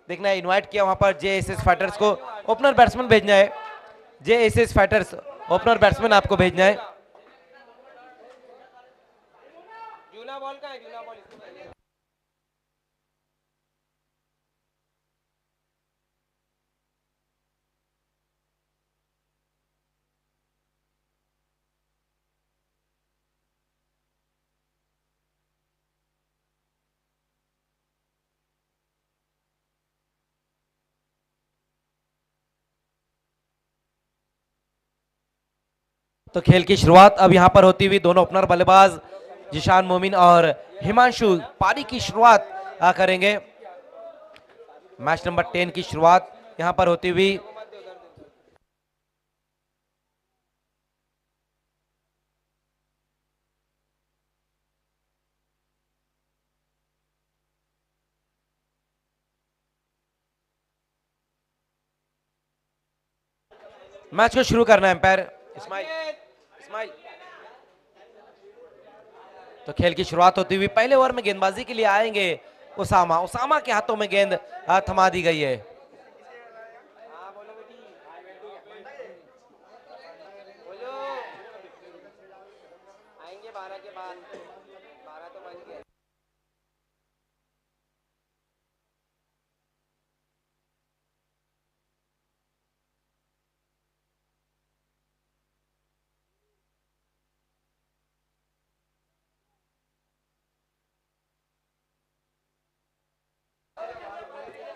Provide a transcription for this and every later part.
देखना है, इनवाइट किया वहां पर जेएसएस फाइटर्स को। ओपनर बैट्समैन भेजना है, जेएसएस फाइटर्स ओपनर बैट्समैन आपको भेजना है। जूना बॉल का है, जूना बॉल। तो खेल की शुरुआत अब यहां पर होती हुई दोनों ओपनर बल्लेबाज जिशान मोमिन और हिमांशु पारी की शुरुआत करेंगे। मैच नंबर 10 की शुरुआत यहां पर होती हुई। मैच को शुरू करना है एम्पायर इस्माइल। इस्माइल तो खेल की शुरुआत होती हुई पहले ओवर में गेंदबाजी के लिए आएंगे उसामा। उसामा के हाथों में गेंद थमा दी गई है। हाँ बोलो बेटी, बोलो। आएंगे 12 के बाद, 12 तो बज गए।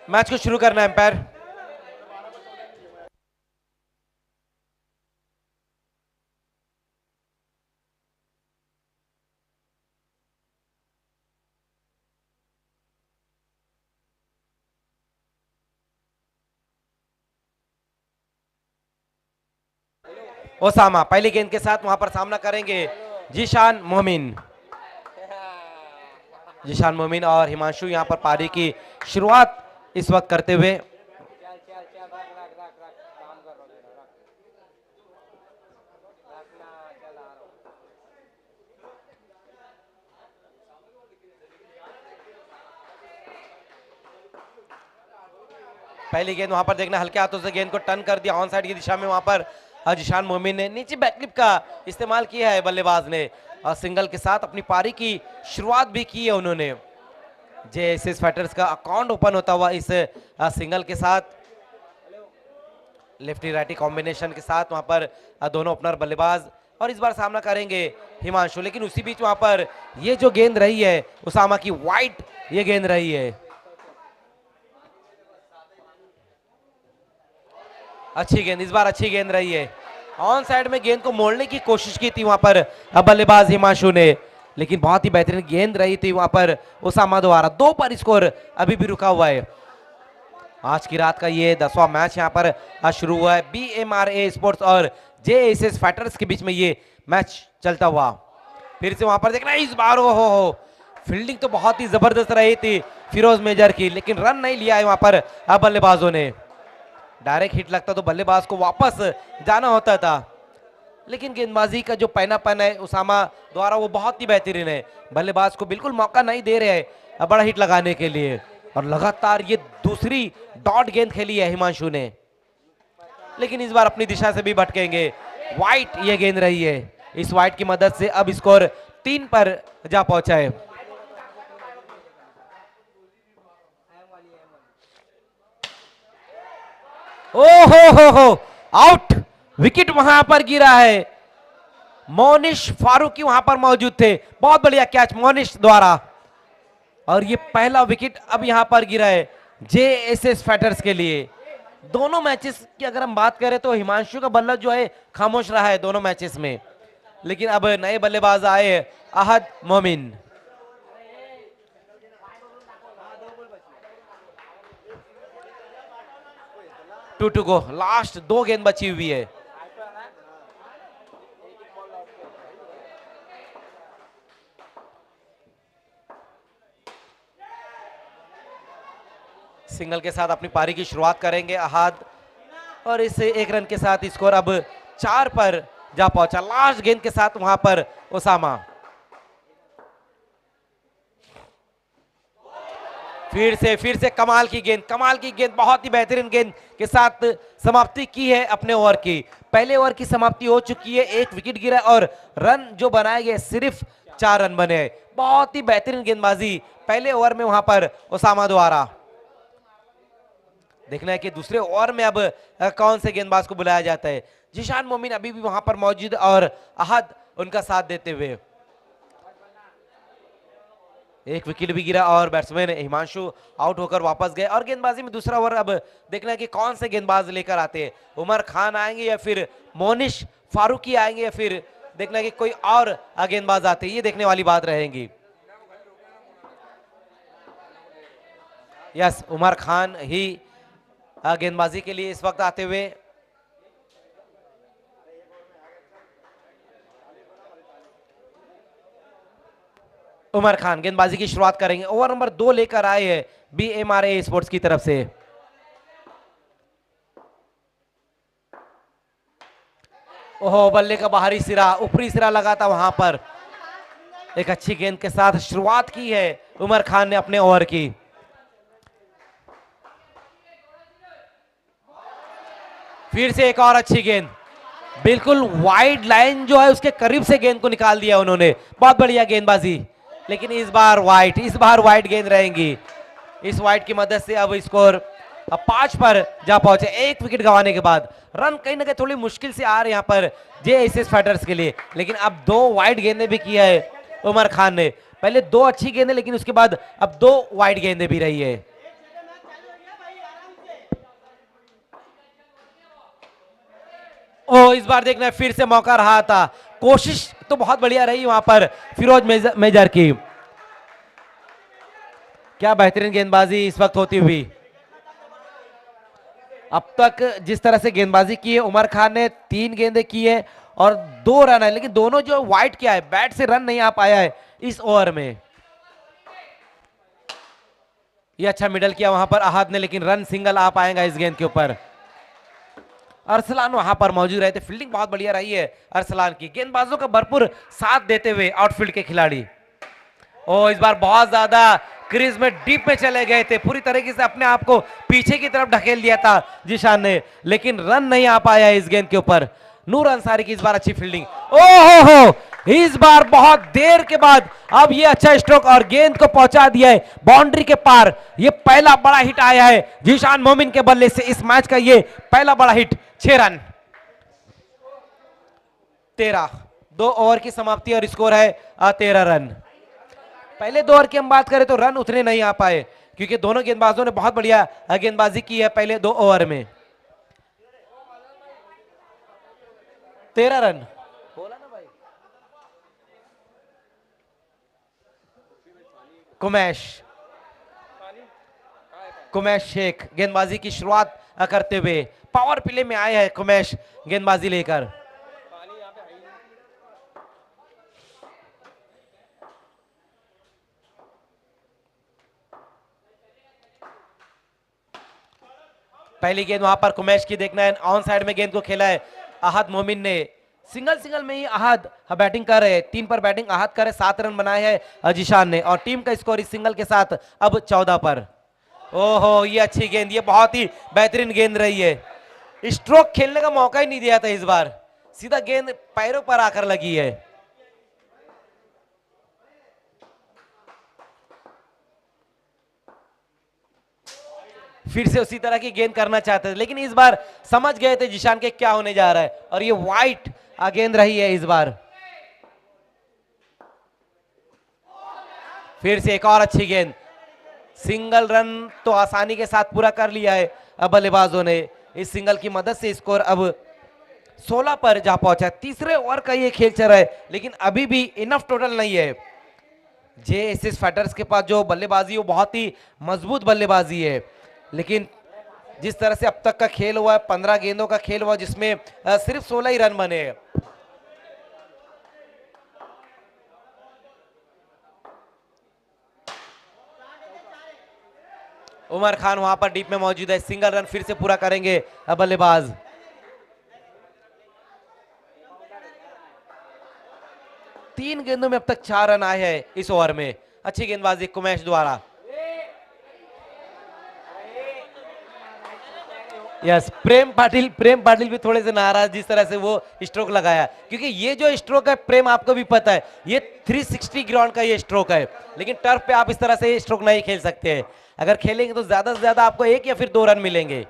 मैच को शुरू करना है एम्पायर। ओसामा पहली गेंद के साथ वहां पर सामना करेंगे जीशान मोमिन। जीशान मोमिन और हिमांशु यहां पर पारी की शुरुआत इस वक्त करते हुए। चल चल चल, रख रख रख रख, काम कर रहा हूँ, रख रखना, चल आ रहा हूँ। पहली गेंद वहां पर देखना, हल्के हाथों से गेंद को टर्न कर दिया ऑन साइड की दिशा में। वहां पर जिशान मोमिन ने नीचे बैकलिप का इस्तेमाल किया है बल्लेबाज ने, और सिंगल के साथ अपनी पारी की शुरुआत भी की है उन्होंने। जेएसएस फाइटर्स का अकाउंट ओपन होता हुआ इस सिंगल के साथ, लेफ्टी राइटी कॉम्बिनेशन के साथ वहां पर दोनों ओपनर बल्लेबाज। और इस बार सामना करेंगे हिमांशु, लेकिन उसी बीच वहां पर ये जो गेंद रही है उसामा की वाइट, ये गेंद रही है। अच्छी गेंद, इस बार अच्छी गेंद रही है। ऑन साइड में गेंद को मोड़ने की कोशिश की थी वहां पर बल्लेबाज हिमांशु ने, लेकिन बहुत ही बेहतरीन गेंद रही थी वहां पर उसामा द्वारा। 2 पर स्कोर अभी भी रुका हुआ है। आज की रात का ये 10वां मैच यहां पर शुरू हुआ है। बीएमआरए स्पोर्ट्स और जेएसएस फाइटर्स के बीच में ये मैच चलता हुआ। फिर से वहां पर देखना, इस बार हो फील्डिंग तो बहुत ही जबरदस्त रही थी फिरोज मेजर की, लेकिन रन नहीं लिया है वहां पर बल्लेबाजों ने। डायरेक्ट हिट लगता तो बल्लेबाज को वापस जाना होता था, लेकिन गेंदबाजी का जो पैनापन है उसामा द्वारा वो बहुत ही बेहतरीन है। बल्लेबाज को बिल्कुल मौका नहीं दे रहे हैं बड़ा हिट लगाने के लिए, और लगातार ये दूसरी डॉट गेंद खेली है हिमांशु ने, लेकिन इस बार अपनी दिशा से भी भटकेंगे। वाइट ये गेंद रही है, इस वाइट की मदद से अब स्कोर 3 पर जा पहुंचा है। ओ हो आउट, विकेट वहां पर गिरा है। मोनिश फारूकी वहां पर मौजूद थे, बहुत बढ़िया कैच मोनिश द्वारा, और ये पहला विकेट अब यहां पर गिरा है जेएसएस फाइटर्स के लिए। दोनों मैचेस की अगर हम बात करें तो हिमांशु का बल्ला जो है खामोश रहा है दोनों मैचेस में, लेकिन अब नए बल्लेबाज आए अहद मोमिन। टू गो, लास्ट 2 गेंद बची हुई है। सिंगल के साथ अपनी पारी की शुरुआत करेंगे अहाद, और इस 1 रन के साथ स्कोर अब 4 पर जा पहुंचा। लास्ट गेंद के साथ वहां पर उसामा। फिर से कमाल की गेंद, बहुत ही बेहतरीन गेंद के साथ समाप्ति की है अपने ओवर की। पहले ओवर की समाप्ति हो चुकी है, एक विकेट गिरा और रन जो बनाए गए सिर्फ 4 रन बने। बहुत ही बेहतरीन गेंदबाजी पहले ओवर में वहां पर ओसामा द्वारा। देखना है कि दूसरे ओवर में अब कौन से गेंदबाज को बुलाया जाता है। जिशान मोमिन अभी भी वहां पर मौजूद और अहद उनका साथ देते हुए। एक विकेट भी गिरा और बैट्समैन हिमांशु आउट होकर वापस गए और गेंदबाजी में दूसरा ओवर अब देखना है कि कौन से गेंदबाज लेकर आते हैं। उमर खान आएंगे या फिर मोनिश फारूकी आएंगे या फिर देखना है कि कोई और गेंदबाज आते हैं, ये देखने वाली बात रहेगी। यस, उमर खान ही गेंदबाजी के लिए इस वक्त आते हुए। उमर खान गेंदबाजी की शुरुआत करेंगे। ओवर नंबर 2 लेकर आए हैं BMRA स्पोर्ट्स की तरफ से। ओहो, बल्ले का बाहरी सिरा, ऊपरी सिरा लगा था वहां पर। एक अच्छी गेंद के साथ शुरुआत की है उमर खान ने अपने ओवर की। फिर से एक और अच्छी गेंद, बिल्कुल वाइड लाइन जो है उसके करीब से गेंद को निकाल दिया उन्होंने। बहुत बढ़िया गेंदबाजी, लेकिन इस बार वाइड गेंद रहेंगी। इस वाइड की मदद से अब स्कोर 5 पर जा पहुंचे, एक विकेट गंवाने के बाद। रन कहीं ना कहीं थोड़ी मुश्किल से आ रहे यहाँ पर JSS फाइटर्स के लिए, लेकिन अब 2 वाइड गेंदें भी किया है उमर खान ने। पहले 2 अच्छी गेंदें, लेकिन उसके बाद अब 2 वाइड गेंदें भी रही है। ओ, इस बार देखना फिर से मौका रहा था। कोशिश तो बहुत बढ़िया रही वहां पर फिरोज मेजर की। क्या बेहतरीन गेंदबाजी इस वक्त होती हुई। अब तक जिस तरह से गेंदबाजी की है उमर खान ने, 3 गेंदें की है और 2 रन है, लेकिन दोनों जो वाइड किया है, बैट से रन नहीं आ पाया है इस ओवर में। ये अच्छा मिडल किया वहां पर अहद ने, लेकिन रन सिंगल आ पाएगा इस गेंद के ऊपर। अरसलान वहां पर मौजूद रहे थे, फील्डिंग बहुत बढ़िया रही है अरसलान की। गेंदबाजों का भरपूर साथ देते हुए आउटफील्ड के खिलाड़ी। ओ, इस बार बहुत ज्यादा क्रीज में डीप में चले गए थे, पूरी तरीके से अपने आप को पीछे की तरफ ढकेल दिया था जिशान ने, लेकिन रन नहीं आ पाया इस गेंद के ऊपर। नूर अंसारी की इस बार अच्छी फील्डिंग। हो, इस बार बहुत देर के बाद अब ये अच्छा स्ट्रोक और गेंद को पहुंचा दिया है बाउंड्री के पार। ये पहला बड़ा हिट आया है जिशान मोमिन के बल्ले से इस मैच का, ये पहला बड़ा हिट। 6 रन 13, 2 ओवर की समाप्ति और स्कोर है 13 रन। पहले 2 ओवर की हम बात करें तो रन उतने नहीं आ पाए, क्योंकि दोनों गेंदबाजों ने बहुत बढ़िया गेंदबाजी की है पहले 2 ओवर में। 13 रन बोला ना भाई। कुमैश शेख गेंदबाजी की शुरुआत करते हुए पावर प्ले में आए हैं। कुमैश गेंदबाजी लेकर। पहली गेंद वहां पर कुमैश की देखना है, ऑन साइड में गेंद को खेला है अहद मोमिन ने। सिंगल में ही अहद बैटिंग कर रहे हैं, 3 पर बैटिंग अहद कर रहे, 7 रन बनाए हैं जिशान ने और टीम का स्कोर इस सिंगल के साथ अब 14 पर। ओहो, ये अच्छी गेंद, ये बहुत ही बेहतरीन गेंद रही है। स्ट्रोक खेलने का मौका ही नहीं दिया था इस बार, सीधा गेंद पैरों पर आकर लगी है। फिर से उसी तरह की गेंद करना चाहते थे, लेकिन इस बार समझ गए थे जिशान के क्या होने जा रहा है और ये वाइट गेंद रही है इस बार। फिर से एक और अच्छी गेंद, सिंगल रन तो आसानी के साथ पूरा कर लिया है बल्लेबाजों ने। इस सिंगल की मदद से स्कोर अब 16 पर जा पहुंचा। तीसरे ओवर का ये खेल चल रहा है, लेकिन अभी भी इनफ टोटल नहीं है। JSS फाइटर्स के पास जो बल्लेबाजी वो बहुत ही मजबूत बल्लेबाजी है, लेकिन जिस तरह से अब तक का खेल हुआ है, 15 गेंदों का खेल हुआ जिसमें सिर्फ 16 ही रन बने हैं। उमर खान वहां पर डीप में मौजूद है, सिंगल रन फिर से पूरा करेंगे बल्लेबाज। तीन गेंदों में अब तक 4 रन आए हैं इस ओवर में। अच्छी गेंदबाजी कुमैश द्वारा। यस, प्रेम पाटिल भी थोड़े से नाराज जिस तरह से वो स्ट्रोक लगाया, क्योंकि ये जो स्ट्रोक है प्रेम आपको भी पता है ये 360 ग्राउंड का ये स्ट्रोक है, लेकिन टर्फ पे आप इस तरह से स्ट्रोक नहीं खेल सकते हैं। अगर खेलेंगे तो ज्यादा से ज्यादा आपको 1 या फिर 2 रन मिलेंगे।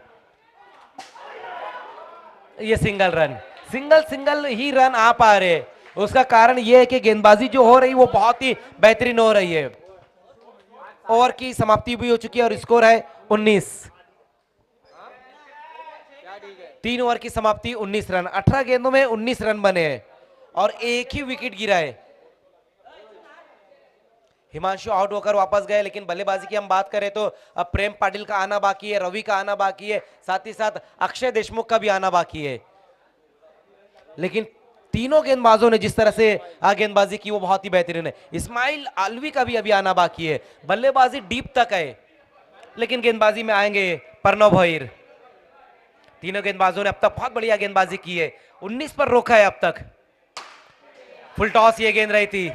ये सिंगल रन, सिंगल सिंगल ही रन आ पा रहे हैं। उसका कारण ये है कि गेंदबाजी जो हो रही वो बहुत ही बेहतरीन हो रही है। ओवर की समाप्ति भी हो चुकी है और स्कोर है 19। 3 ओवर की समाप्ति 19 रन, 18 गेंदों में 19 रन बने हैं और एक ही विकेट गिरा है। हिमांशु आउट होकर वापस गए, लेकिन बल्लेबाजी की हम बात करें तो अब प्रेम पाटिल का आना बाकी है, रवि का आना बाकी है, साथ ही साथ अक्षय देशमुख का भी आना बाकी है। लेकिन तीनों गेंदबाजों ने जिस तरह से गेंदबाजी की वो बहुत ही बेहतरीन है। इस्माइल आलवी का भी अभी आना बाकी है, बल्लेबाजी डीप तक है, लेकिन गेंदबाजी में आएंगे प्रणव भोईर। तीनों गेंदबाजों ने अब तक बहुत बढ़िया गेंदबाजी की है, 19 पर रोका है अब तक। फुल टॉस ये गेंद रही थी।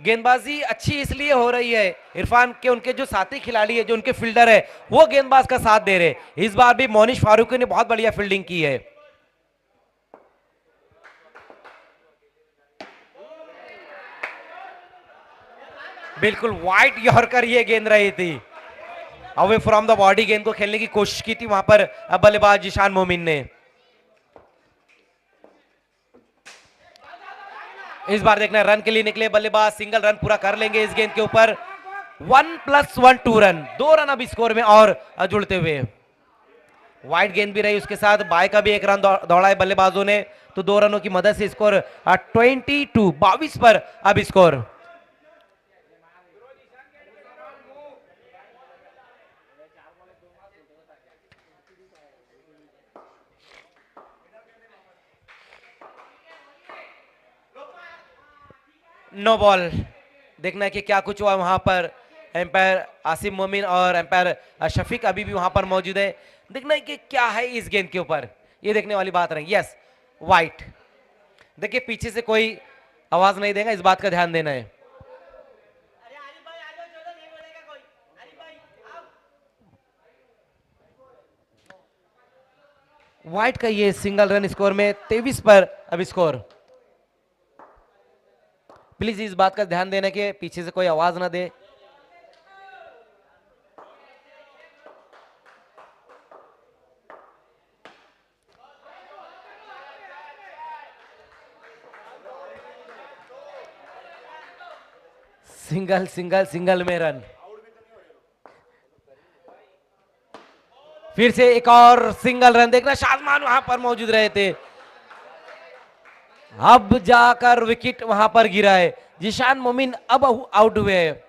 गेंदबाजी अच्छी इसलिए हो रही है इरफान के, उनके जो साथी खिलाड़ी है, जो उनके फील्डर है, वो गेंदबाज का साथ दे रहे। इस बार भी मोनिश फारूकी ने बहुत बढ़िया फील्डिंग की है। बिल्कुल वाइट यॉर्कर ये गेंद रही थी, अवे फ्रॉम द बॉडी गेंद को खेलने की कोशिश की थी वहां पर बल्लेबाज जिशान मोमिन ने। इस बार देखना रन के लिए निकले बल्लेबाज, सिंगल रन पूरा कर लेंगे इस गेंद के ऊपर। 1+1 2 रन, 2 रन अब स्कोर में और जुड़ते हुए। वाइड गेंद भी रही, उसके साथ बाय का भी 1 रन दौड़ा है बल्लेबाजों ने, तो 2 रनों की मदद से स्कोर 22 पर अब स्कोर। No ball. देखना है कि क्या कुछ हुआ वहां पर। एम्पायर आसिम मोमिन और एम्पायर शफीक अभी भी वहां पर मौजूद है। देखना है कि क्या है इस गेंद के ऊपर, ये देखने वाली बात रही। Yes, white. देखिए पीछे से कोई आवाज नहीं देगा, इस बात का ध्यान देना है। वाइट का ये सिंगल रन स्कोर में 23 पर अब स्कोर। प्लीज इस बात का ध्यान देना कि पीछे से कोई आवाज ना दे। सिंगल सिंगल सिंगल में रन। फिर से एक और सिंगल रन। देखना शाजमान वहां पर मौजूद रहे थे, अब जाकर विकेट वहां पर गिरा है। जिशान मोमिन अब आउट हुए हैं।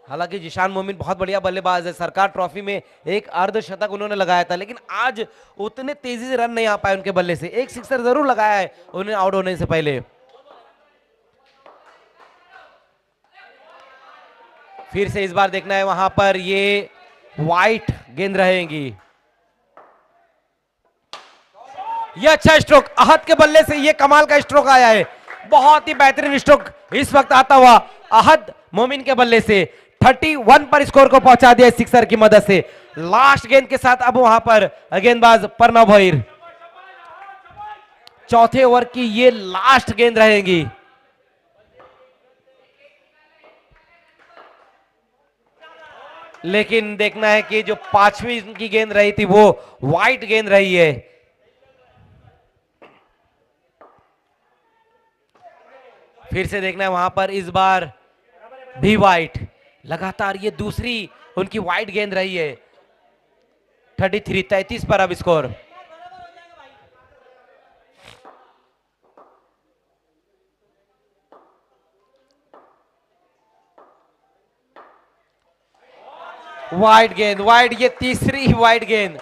हालांकि जिशान मोमिन बहुत बढ़िया बल्लेबाज है, सरकार ट्रॉफी में एक अर्धशतक उन्होंने लगाया था, लेकिन आज उतने तेजी से रन नहीं आ पाए उनके बल्ले से। एक सिक्सर जरूर लगाया है उन्हें आउट होने से पहले। फिर से इस बार देखना है वहां पर ये वाइट गेंद रहेंगी। ये अच्छा स्ट्रोक आहत के बल्ले से, ये कमाल का स्ट्रोक आया है, बहुत ही बेहतरीन स्ट्रोक इस वक्त आता हुआ आहत मोमिन के बल्ले से। 31 पर स्कोर को पहुंचा दिया सिक्सर की मदद से। लास्ट गेंद के साथ अब वहां पर गेंदबाज प्रणव भोईर। चौथे ओवर की ये लास्ट गेंद रहेगी। लेकिन देखना है कि जो पांचवी की गेंद रही थी वो वाइट गेंद रही है। फिर से देखना है वहां पर इस बार भी वाइट। लगातार ये दूसरी उनकी वाइट गेंद रही है। 33 पर अब स्कोर। वाइट गेंद, वाइट, ये तीसरी वाइट गेंद।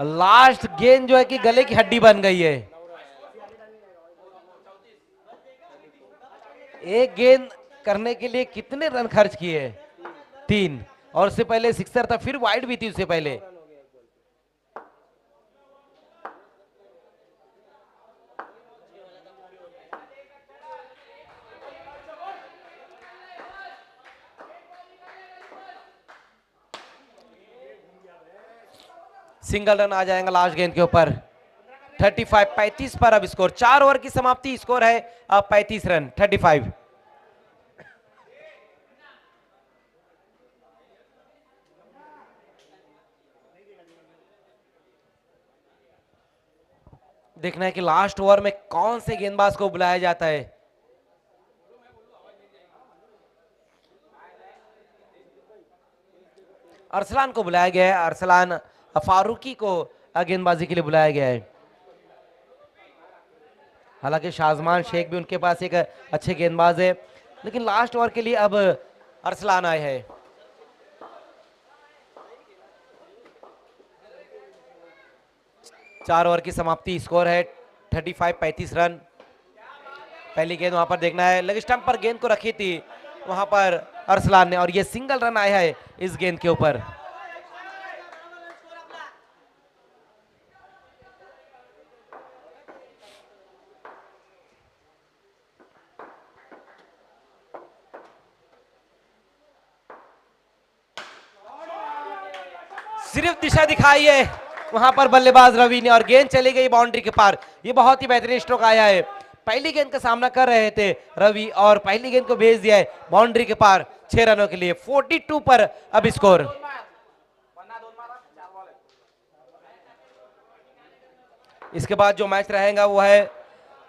लास्ट गेंद जो है कि गले की हड्डी बन गई है। एक गेंद करने के लिए कितने रन खर्च किए? 3, और उससे पहले सिक्सर था, फिर वाइड भी थी उससे पहले। सिंगल रन आ जाएगा लास्ट गेंद के ऊपर। 35 पर अब स्कोर, 4 ओवर की समाप्ति, स्कोर है अब 35 रन 35। देखना है कि लास्ट ओवर में कौन से गेंदबाज को बुलाया जाता है। अरसलान को बुलाया गया है, अरसलान फारूकी को गेंदबाजी के लिए बुलाया गया है। हालांकि शाजमान शेख भी उनके पास एक अच्छे गेंदबाज है, लेकिन लास्ट ओवर के लिए अब अरसलान आए हैं। चार ओवर की समाप्ति, स्कोर है 35 रन। पहली गेंद वहां पर देखना है, लेग स्टंप पर गेंद को रखी थी वहां पर अरसलान ने, और ये सिंगल रन आया है इस गेंद के ऊपर। सिर्फ दिशा दिखाई है वहां पर बल्लेबाज रवि ने, और गेंद चली गई बाउंड्री के पार। ये बहुत ही बेहतरीन स्ट्रोक आया है। पहली गेंद का सामना कर रहे थे रवि, और पहली गेंद को भेज दिया है बाउंड्री के पार 6 रनों के लिए। 42 पर अब स्कोर। इसके बाद जो मैच रहेगा वो है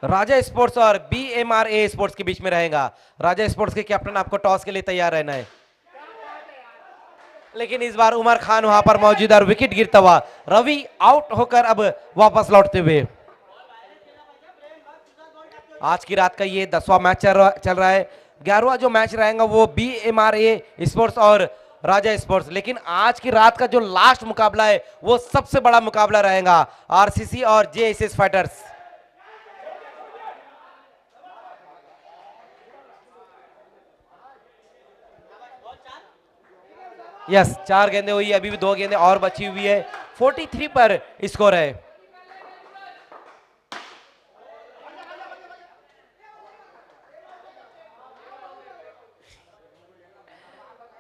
राजा स्पोर्ट्स और BMRA स्पोर्ट्स के बीच में रहेगा। राजा स्पोर्ट्स के कैप्टन आपको टॉस के लिए तैयार रहना है, लेकिन इस बार उमर खान वहां पर मौजूद और विकेट गिरता हुआ रवि आउट होकर अब वापस लौटते हुए। आज की रात का ये 10वां मैच चल रहा है। 11वां जो मैच रहेगा वो BMRA स्पोर्ट्स और राजा स्पोर्ट्स, लेकिन आज की रात का जो लास्ट मुकाबला है वो सबसे बड़ा मुकाबला रहेगा, RCC और JSS फाइटर्स। यस, 4 गेंदें हुई, अभी भी 2 गेंदें और बची हुई है। 43 पर स्कोर है।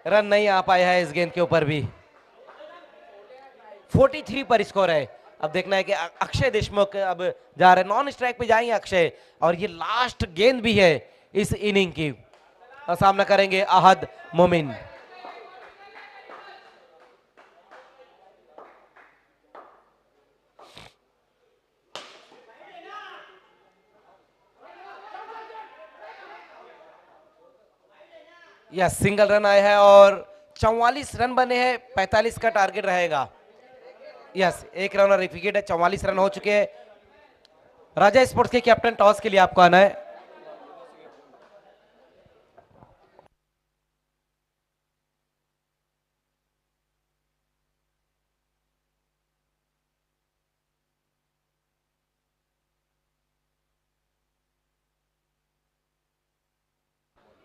रन नहीं आ पाया है इस गेंद के ऊपर भी। 43 पर स्कोर है। अब देखना है कि अक्षय देशमुख अब जा रहे, नॉन स्ट्राइक पे जाएंगे अक्षय, और ये लास्ट गेंद भी है इस इनिंग की। और सामना करेंगे अहद मोमिन। यह सिंगल रन आया है और 44 रन बने हैं, 45 का टारगेट रहेगा। यस, 1 रन और 1 विकेट है, 44 रन हो चुके हैं। राजा स्पोर्ट्स के कैप्टन, टॉस के लिए आपको आना है।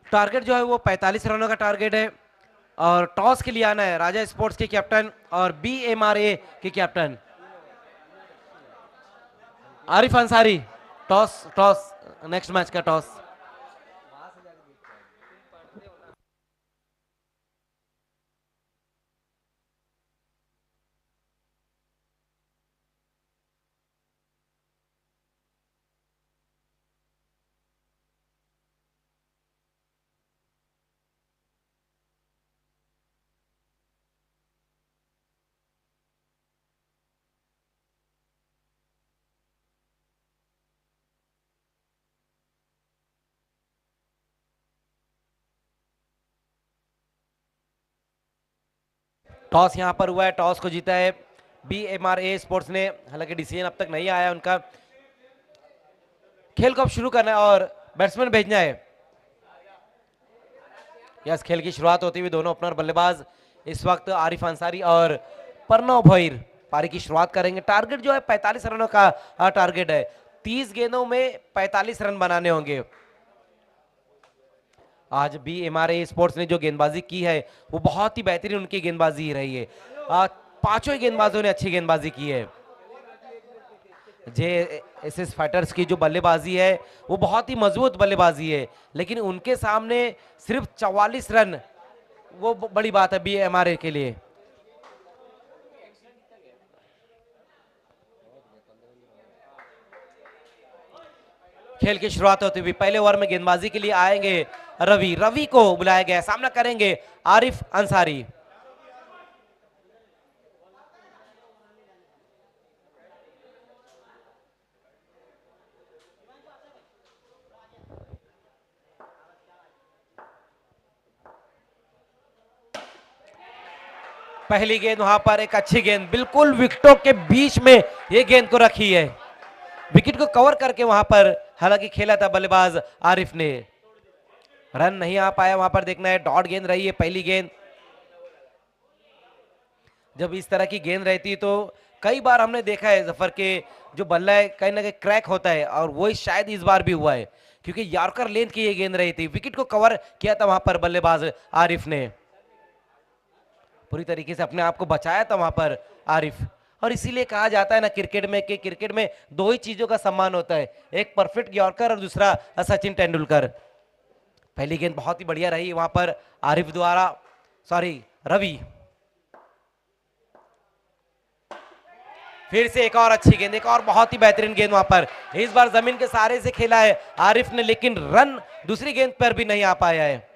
टारगेट जो है वो 45 रनों का टारगेट है, और टॉस के लिए आना है राजा स्पोर्ट्स के कैप्टन और BMRA के captain Arif Ansari. Toss toss next match का टॉस। टॉस यहां पर हुआ है, टॉस को जीता है BMRA स्पोर्ट्स ने। हालांकि डिसीजन अब तक नहीं आया उनका। खेल को अब शुरू करना है और बैट्समैन भेजना है। यस, खेल की शुरुआत होती हुई दोनों ओपनर बल्लेबाज इस वक्त आरिफ अंसारी और प्रणव भोईर पारी की शुरुआत करेंगे। टारगेट जो है 45 रनों का टारगेट है। 30 गेंदों में 45 रन बनाने होंगे। आज BMRA स्पोर्ट्स ने जो गेंदबाजी की है वो बहुत ही बेहतरीन उनकी गेंदबाजी रही है। पांचों गेंदबाजों ने अच्छी गेंदबाजी की है। JSS फाइटर्स की जो बल्लेबाजी है वो बहुत ही मजबूत बल्लेबाजी है, लेकिन उनके सामने सिर्फ 44 रन वो बड़ी बात है BMRA के लिए। खेल की शुरुआत होती हुई पहले ओवर में गेंदबाजी के लिए आएंगे रवि। रवि को बुलाया गया, सामना करेंगे आरिफ अंसारी। पहली गेंद वहां पर एक अच्छी गेंद, बिल्कुल विकेटों के बीच में ये गेंद को रखी है, विकेट को कवर करके वहां पर हालांकि खेला था बल्लेबाज आरिफ ने। रन नहीं आ पाया वहां पर, देखना है। डॉट गेंद रही है पहली गेंद। जब इस तरह की गेंद रहती तो कई बार हमने देखा है जफर के जो बल्ला है कहीं ना कहीं क्रैक होता है, और वही शायद इस बार भी हुआ है, क्योंकि यॉर्कर लेंथ की ये गेंद रही थी। विकेट को कवर किया था वहां पर बल्लेबाज आरिफ ने, पूरी तरीके से अपने आप को बचाया था वहां पर आरिफ। और इसीलिए कहा जाता है ना क्रिकेट में कि क्रिकेट में दो ही चीजों का सम्मान होता है, एक परफेक्ट यॉर्कर और दूसरा सचिन तेंदुलकर। पहली गेंद बहुत ही बढ़िया रही वहां पर आरिफ द्वारा, सॉरी रवि। फिर से एक और अच्छी गेंद, एक और बहुत ही बेहतरीन गेंद वहां पर। इस बार जमीन के सहारे से खेला है आरिफ ने, लेकिन रन दूसरी गेंद पर भी नहीं आ पाया है।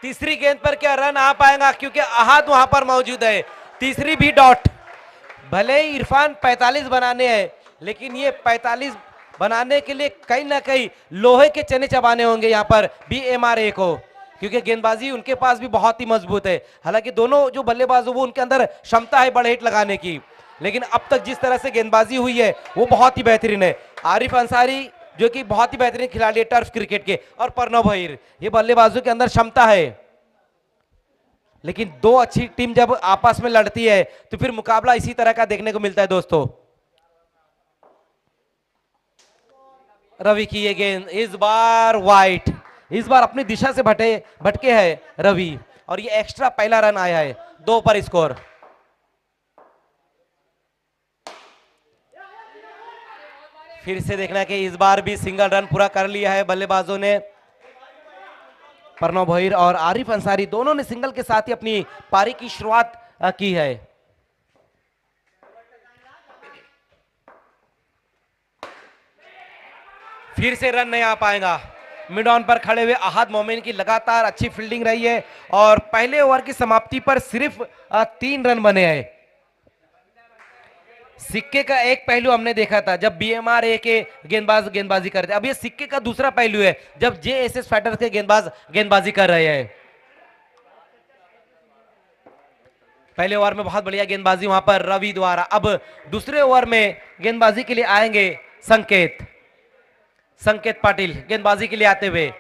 तीसरी गेंद पर क्या रन आ पाएगा, क्योंकि अहाद वहां पर मौजूद है। तीसरी भी डॉट। भले ही इरफान 45 बनाने हैं, लेकिन ये 45 बनाने के लिए कहीं ना कहीं लोहे के चने चबाने होंगे यहां पर BMRA को, क्योंकि गेंदबाजी उनके पास भी बहुत ही मजबूत है। हालांकि दोनों जो बल्लेबाज वो उनके अंदर क्षमता है बड़े हिट लगाने की, लेकिन अब तक जिस तरह से गेंदबाजी हुई है वो बहुत ही बेहतरीन है। आरिफ अंसारी जो कि बहुत ही बेहतरीन खिलाड़ी है टर्फ क्रिकेट के, और प्रणव भैर, ये बल्लेबाजों के अंदर क्षमता है। लेकिन दो अच्छी टीम जब आपस में लड़ती है तो फिर मुकाबला इसी तरह का देखने को मिलता है दोस्तों। रवि की ये गेंद इस बार वाइट, इस बार अपनी दिशा से भटके है रवि, और ये एक्स्ट्रा पहला रन आया है, 2 पर स्कोर। फिर से देखना कि इस बार भी सिंगल रन पूरा कर लिया है बल्लेबाजों ने। प्रणव भैर और आरिफ अंसारी दोनों ने सिंगल के साथ ही अपनी पारी की शुरुआत की है। फिर से रन नहीं आ पाएगा। मिड ऑन पर खड़े हुए अहाद मोमिन की लगातार अच्छी फील्डिंग रही है, और पहले ओवर की समाप्ति पर सिर्फ 3 रन बने हैं। सिक्के का एक पहलू हमने देखा था जब BMRA के गेंदबाजी कर रहे थे, अब ये सिक्के का दूसरा पहलू है जब JSS फाइटर्स के गेंदबाज गेंदबाजी कर रहे हैं। पहले ओवर में बहुत बढ़िया गेंदबाजी वहां पर रवि द्वारा। अब दूसरे ओवर में गेंदबाजी के लिए आएंगे संकेत पाटिल गेंदबाजी के लिए आते हुए।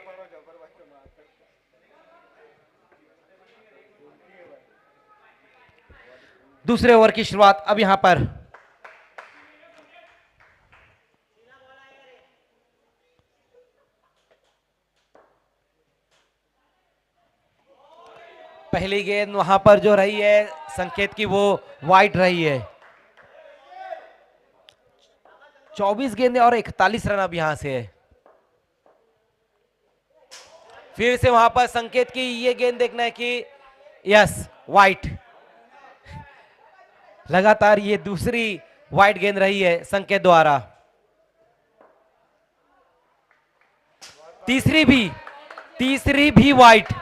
दूसरे ओवर की शुरुआत अब यहां पर पहली गेंद वहां पर जो रही है संकेत की वो वाइड रही है। 24 गेंदें और 41 रन अब यहां से है। फिर से वहां पर संकेत की ये गेंद देखना है कि यस वाइट, लगातार ये दूसरी वाइड गेंद रही है संकेत द्वारा। तीसरी भी वाइट।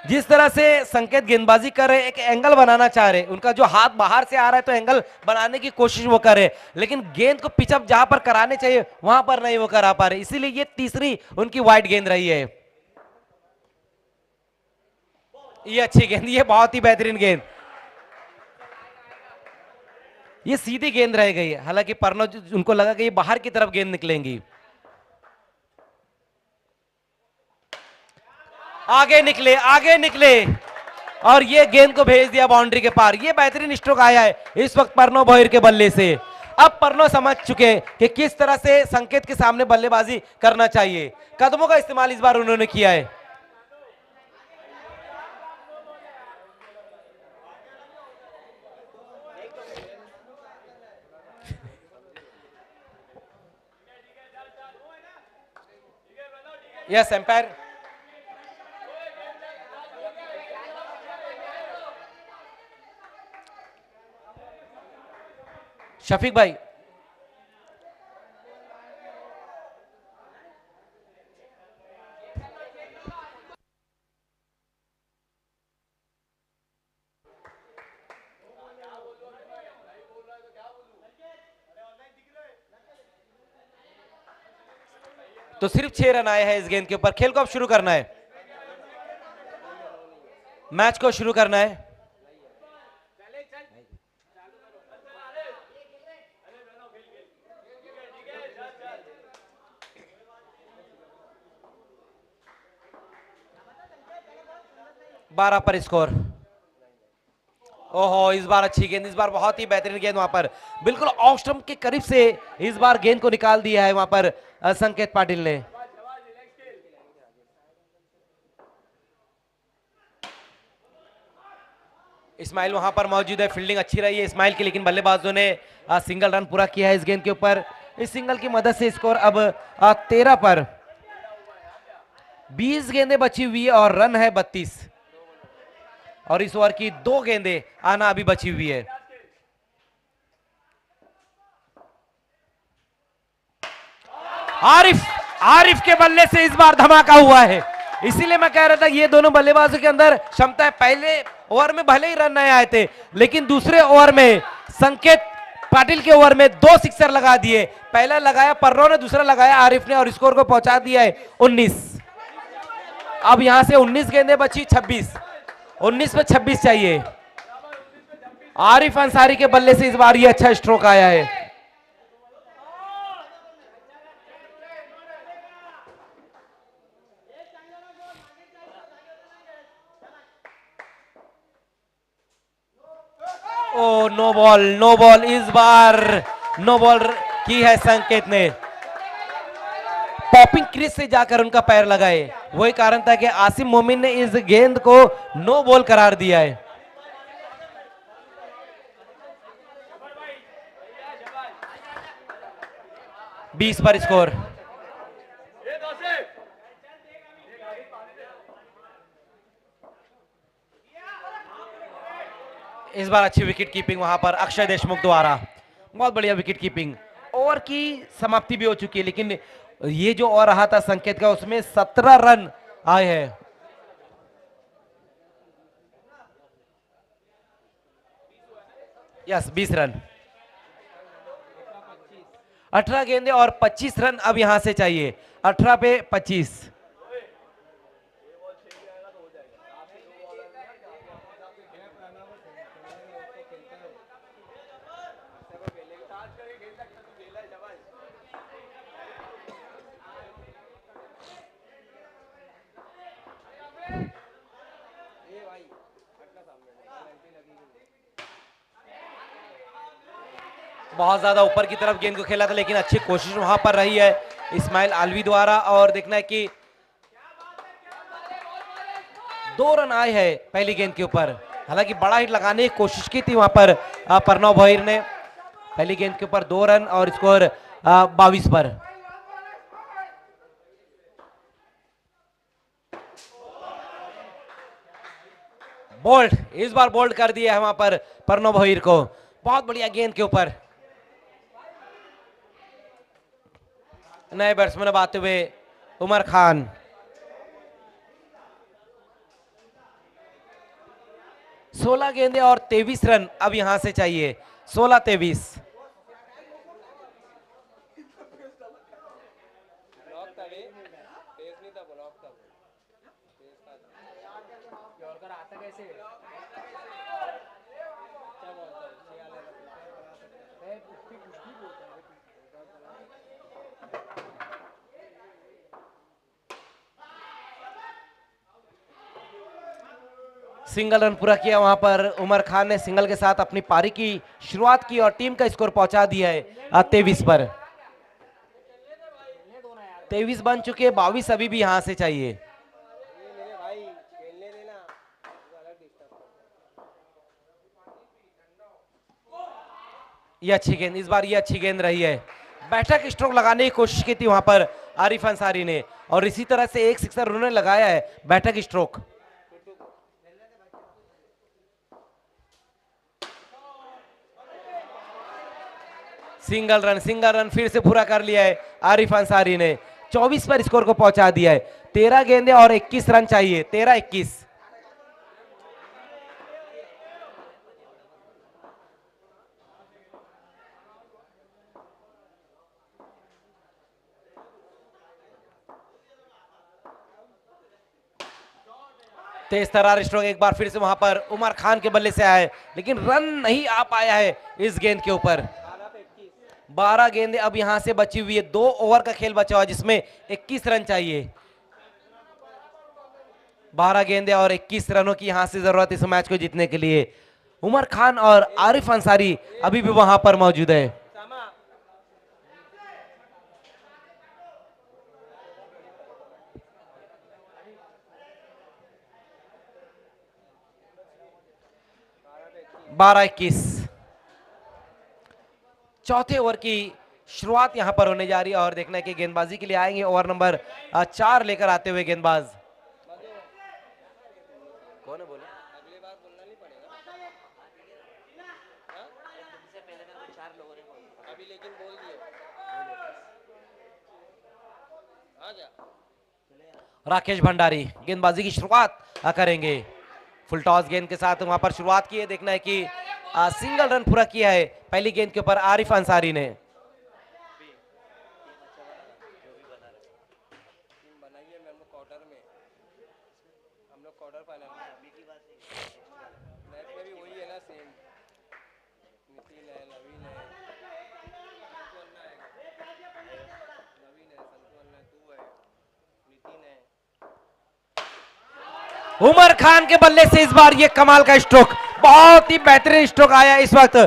जिस तरह से संकेत गेंदबाजी कर रहे, एक एंगल बनाना चाह रहे, उनका जो हाथ बाहर से आ रहा है तो एंगल बनाने की कोशिश वो कर रहे, लेकिन गेंद को पिचअप जहां पर कराने चाहिए वहां पर नहीं वो करा पा रहे, इसीलिए ये तीसरी उनकी वाइड गेंद रही है। ये अच्छी गेंद, ये बहुत ही बेहतरीन गेंद, ये सीधी गेंद रह गई है। हालांकि परनोज उनको लगा कि ये बाहर की तरफ गेंद निकलेंगी, आगे निकले और ये गेंद को भेज दिया बाउंड्री के पार। ये बेहतरीन स्ट्रोक आया है इस वक्त प्रणव भैर के बल्ले से। अब प्रणव समझ चुके कि किस तरह से संकेत के सामने बल्लेबाजी करना चाहिए, कदमों का इस्तेमाल इस बार उन्होंने किया है। यस एम्पायर, शफीक भाई तो सिर्फ 6 रन आए हैं इस गेंद के ऊपर। खेल को अब शुरू करना है, मैच को शुरू करना है। बारह पर स्कोर। ओहो, इस बार अच्छी गेंद, इस बार बहुत ही बेहतरीन गेंद, वहां पर बिल्कुल ऑफ स्टंप के करीब से इस बार गेंद को निकाल दिया है वहां पर संकेत पाटिल ने। इस्माइल वहां पर मौजूद है, फील्डिंग अच्छी रही है इस्माइल की, लेकिन बल्लेबाजों ने सिंगल रन पूरा किया है इस गेंद के ऊपर। इस सिंगल की मदद से स्कोर अब 13 पर। 20 गेंदें बची हुई है और रन है 32, और इस ओवर की 2 गेंदें आना अभी बची हुई है। आरिफ, आरिफ के बल्ले से इस बार धमाका हुआ है, इसीलिए मैं कह रहा था ये दोनों बल्लेबाजों के अंदर क्षमता है। पहले ओवर में भले ही रन नहीं आए थे, लेकिन दूसरे ओवर में संकेत पाटिल के ओवर में 2 सिक्सर लगा दिए। पहला लगाया पर्रो ने, दूसरा लगाया आरिफ ने, और स्कोर को पहुंचा दिया है 19। अब यहां से 19 गेंदें बची, 26, 19 पे 26 चाहिए। आरिफ अंसारी के बल्ले से इस बार ये अच्छा स्ट्रोक आया है। ओ, नो बॉल, नो बॉल, इस बार नो बॉल की है संकेत ने। पॉपिंग क्रीज से जाकर उनका पैर लगाए, वही कारण था कि आसिम मोमिन ने इस गेंद को नो बॉल करार दिया है। बीस पर स्कोर। इस बार अच्छी विकेट कीपिंग वहां पर अक्षय देशमुख द्वारा, बहुत बढ़िया विकेट कीपिंग। ओवर की समाप्ति भी हो चुकी है, लेकिन ये जो ओवर रहा था संकेत का, उसमें 17 रन आए हैं। यस, 20 रन, 18 गेंदे और 25 रन अब यहां से चाहिए। 18 पे 25। बहुत ज्यादा ऊपर की तरफ गेंद को खेला था, लेकिन अच्छी कोशिश वहां पर रही है इस्माइल आलवी द्वारा। और देखना है कि 2 रन आए हैं पहली गेंद के ऊपर। हालांकि बड़ा हिट लगाने की कोशिश की थी वहां पर प्रणव भोईर ने। पहली गेंद के ऊपर 2 रन और स्कोर 22 पर। बोल्ड, इस बार बोल्ड कर दिया है वहां पर प्रणव भोईर को, बहुत बढ़िया गेंद के ऊपर। नए बैट्समैन अब आते हुए उमर खान। सोलह गेंदे और 23 रन अब यहां से चाहिए, 16-23। ब्लॉक था रे, पेस नहीं था, ब्लॉक था, पेस था। यॉर्कर आता कैसे? अच्छा बॉल था, छह वाला है, कुछ भी बोलता है। सिंगल रन पूरा किया वहां पर उमर खान ने, सिंगल के साथ अपनी पारी की शुरुआत की और टीम का स्कोर पहुंचा दिया है 23 पर। 23 बन चुके, 22 अभी भी यहां से चाहिए। मेरे भाई खेलने देना, अलग डिस्टर्ब। ये अच्छी गेंद, इस बार ये अच्छी गेंद रही है। बैठक स्ट्रोक लगाने की कोशिश की थी वहां पर आरिफ अंसारी ने, और इसी तरह से एक सिक्सर उन्होंने लगाया है बैठक stroke. Single run, single run फिर से पूरा कर लिया है आरिफ अंसारी ने। 24 पर स्कोर को पहुंचा दिया है। 13 गेंदे और 21 रन चाहिए, 13-21। तेज तरार स्ट्रोक एक बार फिर से वहां पर उमर खान के बल्ले से आया है, लेकिन रन नहीं आ पाया है इस गेंद के ऊपर। 12 गेंदें अब यहां से बची हुई है, 2 ओवर का खेल बचा हुआ है जिसमें 21 रन चाहिए। 12 गेंदें और 21 रनों की यहां से जरूरत इस मैच को जीतने के लिए। उमर खान और आरिफ अंसारी अभी भी वहां पर मौजूद है। बारह 21 चौथे ओवर की शुरुआत यहां पर होने जा रही है और देखना है कि गेंदबाजी के लिए आएंगे ओवर नंबर 4 लेकर आते हुए गेंदबाज। कौन है बोले? अगली बार बोलना नहीं पड़ेगा। तुमसे पहले मेरे को 4 लोगों ने बोला अभी, लेकिन बोल दिए। हाँ क्या? राकेश भंडारी गेंदबाजी की शुरुआत करेंगे। फुल टॉस गेंद के साथ वहां पर शुरुआत की है। देखना है कि सिंगल रन पूरा किया है पहली गेंद के ऊपर आरिफ अंसारी ने। बनाइए हम लोग क्वार्टर में, हम लोग क्वार्टर फाइनल में मैच में भी वही है ना, सेम नितिन है, नवीन है, नवीन है, संतु है, तू है, नितिन है। उमर खान के बल्ले से इस बार ये कमाल का स्ट्रोक, बहुत ही बेहतरीन स्ट्रोक आया इस वक्त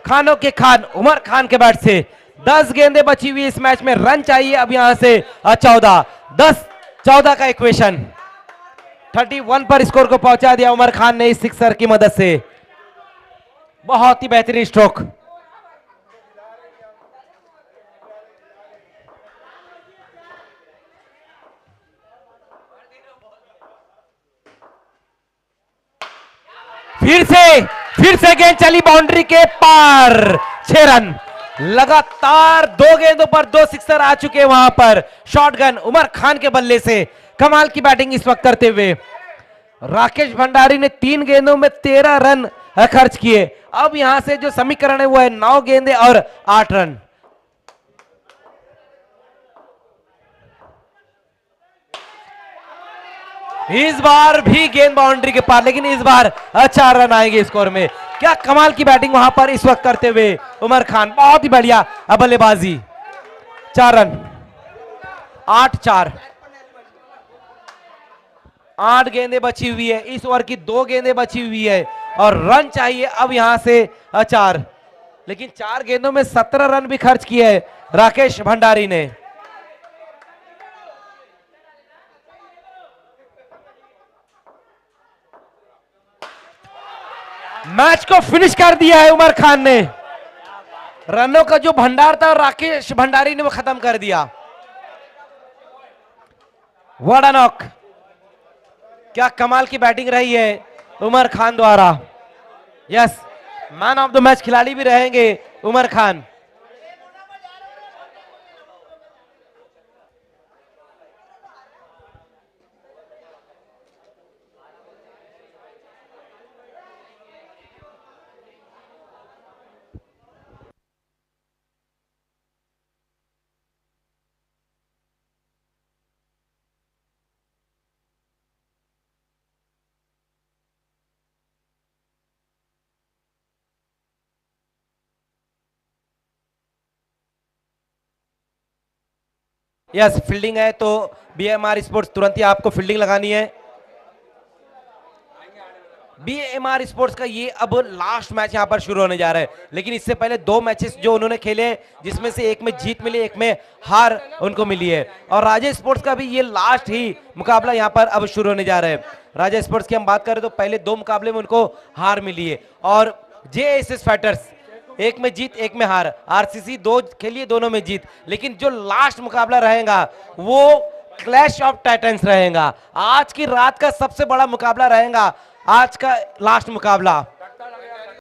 खानों के खान उमर खान के बैट से। 10 गेंदें बची हुई इस मैच में, रन चाहिए अब यहां से 14। 10-14 का इक्वेशन, 31 पर स्कोर को पहुंचा दिया उमर खान ने इस सिक्सर की मदद से। बहुत ही बेहतरीन स्ट्रोक। फिर से गेंद चली बाउंड्री के पार, 6 रन। लगातार 2 गेंदों पर 2 सिक्सर आ चुके हैं वहां पर शॉटगन उमर खान के बल्ले से। कमाल की बैटिंग इस वक्त करते हुए राकेश भंडारी ने 3 गेंदों में 13 रन खर्च किए। अब यहां से जो समीकरण है वो है 9 गेंदें और 8 रन। इस बार भी गेंद बाउंड्री के पार, लेकिन इस बार 4 रन आएंगे स्कोर में। क्या कमाल की बैटिंग वहां पर इस वक्त करते हुए उमर खान, बहुत ही बढ़िया बल्लेबाजी। 4 रन, 8-4, 8 गेंदें बची हुई है इस ओवर की, 2 गेंदें बची हुई है और रन चाहिए अब यहां से 4। लेकिन 4 गेंदों में 17 रन भी खर्च किए हैं राकेश भंडारी ने। मैच को फिनिश कर दिया है उमर खान ने। रनों का जो भंडार था राकेश भंडारी ने वो खत्म कर दिया। व्हाट अ नॉक, क्या कमाल की बैटिंग रही है उमर खान द्वारा। Yes, man of the match खिलाड़ी भी रहेंगे उमर खान। यस, फील्डिंग है तो बीएमआर स्पोर्ट्स तुरंत ही आपको फील्डिंग लगानी है। बीएमआर स्पोर्ट्स का ये अब लास्ट मैच यहां पर शुरू होने जा रहा है, लेकिन इससे पहले 2 मैचेस जो उन्होंने खेले जिसमें से एक में जीत मिली, एक में हार उनको मिली है। और राजा स्पोर्ट्स का भी ये लास्ट ही मुकाबला यहां पर अब शुरू होने जा रहा है। राजा स्पोर्ट्स की हम बात करें तो पहले 2 मुकाबले में उनको हार मिली है और जेएसएस फाइटर्स एक में जीत एक में हार, आरसीसी 2 खेलिए दोनों में जीत। लेकिन जो लास्ट मुकाबला रहेगा वो क्लैश ऑफ टाइटंस रहेगा। आज की रात का सबसे बड़ा मुकाबला रहेगा, आज का लास्ट मुकाबला।